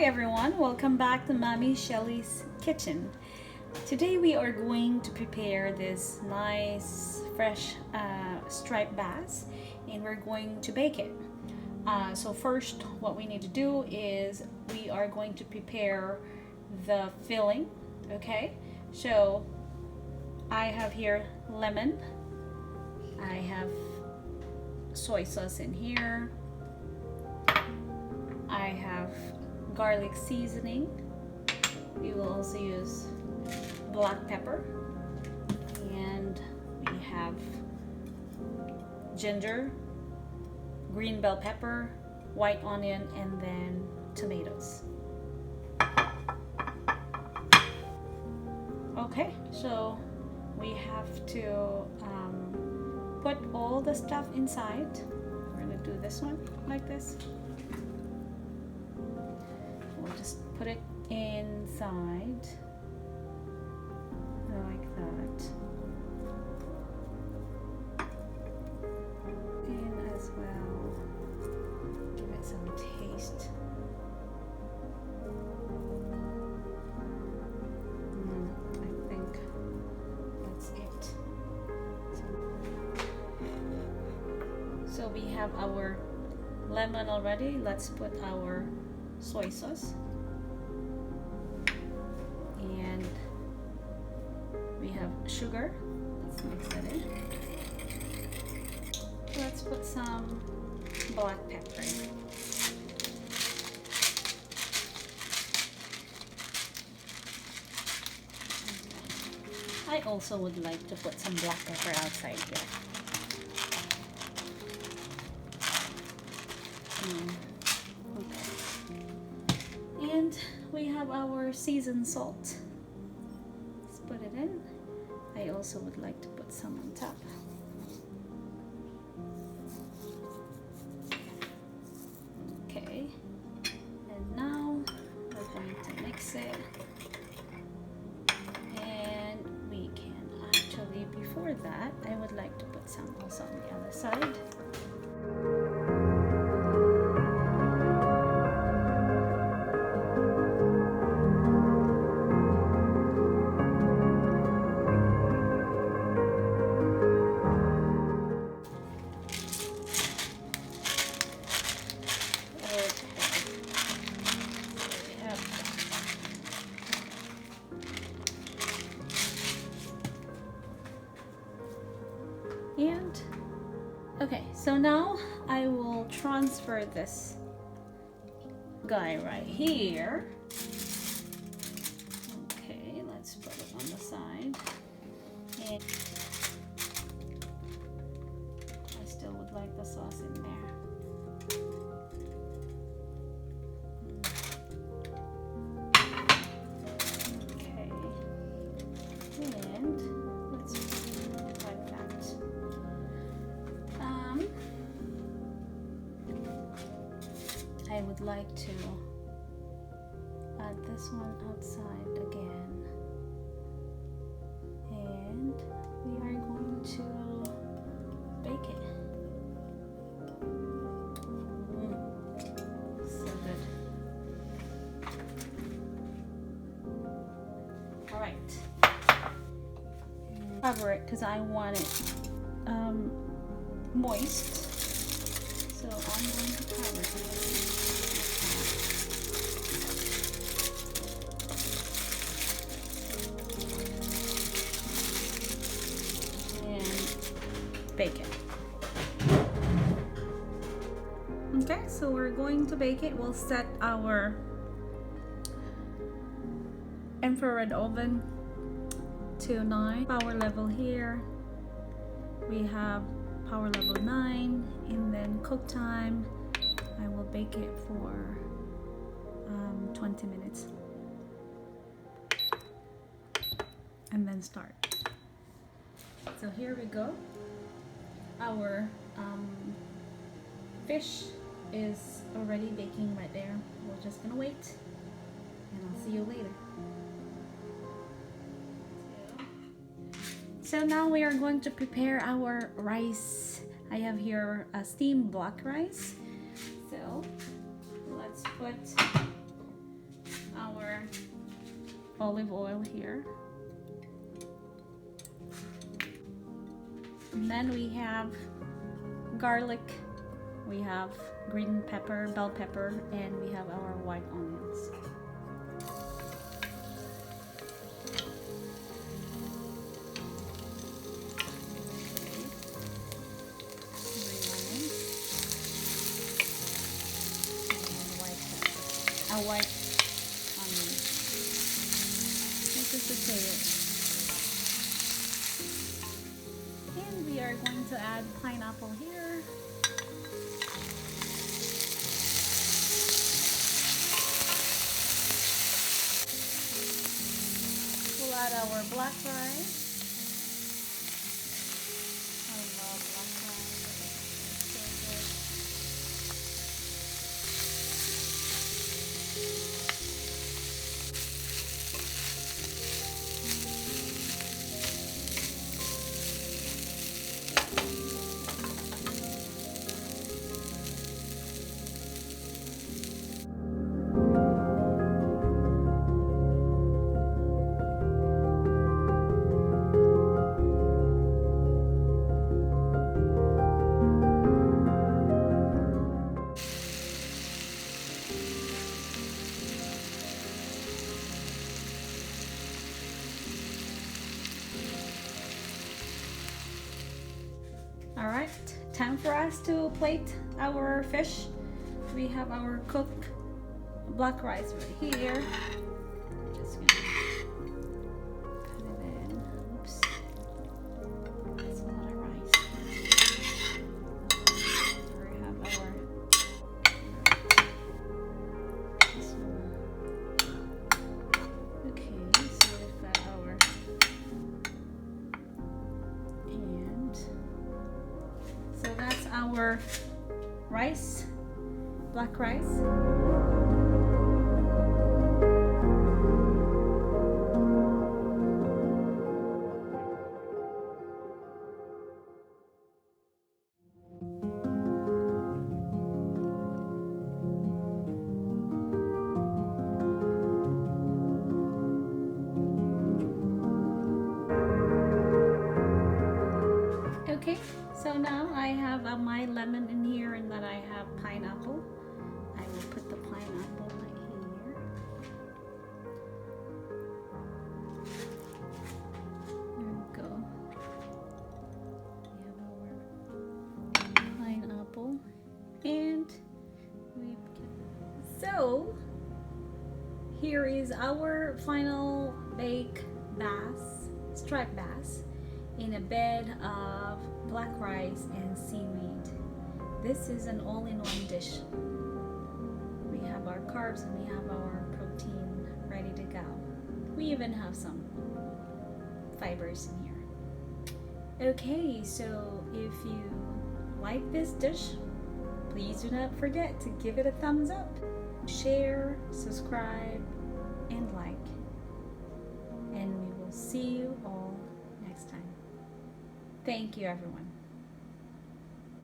everyone, welcome back to Mommy Shelly's kitchen. Today we are going to prepare this nice fresh striped bass and we're going to bake it. So first what we need to do is we are going to prepare the filling. Okay, so I have here lemon, I have soy sauce in here, I have garlic seasoning. We will also use black pepper, and we have ginger, green bell pepper, white onion, and then tomatoes. Okay, so we have to put all the stuff inside. We're gonna do this one like this. We'll just put it inside like that, and as well give it some taste. I think that's it. So we have our lemon already. Let's put our soy sauce, and we have sugar. Let's mix that in. Let's put some black pepper. I also would like to put some black pepper outside here. And we have our seasoned salt. Let's put it in. I also would like to put some on top. Okay, and now we're going to mix it. And we can actually, before that, I would like to put some also on the other side. And okay, so now I will transfer this guy right here. Okay, let's put it on the side. And I still would like the sauce in there. Okay, and let's like that. I would like to add this one outside again, and we are going to bake it. So good. All right, cover it because I want it moist. So I'm going to cover it. Bake it. Okay, so we're going to bake it. We'll set our infrared oven to 9. Power level here, we have power level 9, and then cook time, I will bake it for 20 minutes and then start. So here we go. Our fish is already baking right there. We're just gonna wait, and I'll see you later. So now we are going to prepare our rice. I have here a steamed black rice. So let's put olive oil here. And then we have garlic, we have green pepper, bell pepper, and we have our white onions. A white onion. This is the tail. And we are going to add pineapple here. We'll add our black rice. I love black rice. It's so good. Alright, time for us to plate our fish. We have our cooked black rice right here. Just gonna put it in. Oops. That's a lot of rice. So we have our this one. Okay, so we've got our and so that's our rice, black rice. Okay, so now I have my lemon in here, and then I have pineapple. I will put the pineapple right here. There we go. We have our pineapple, and so here is our final baked bass, striped bass, in a bed of black rice and seaweed. This is an all-in-one dish. We have our carbs and we have our protein ready to go. We even have some fibers in here. Okay, so if you like this dish, please do not forget to give it a thumbs up, share, subscribe, and like. And we will see you all next time. Thank you, everyone.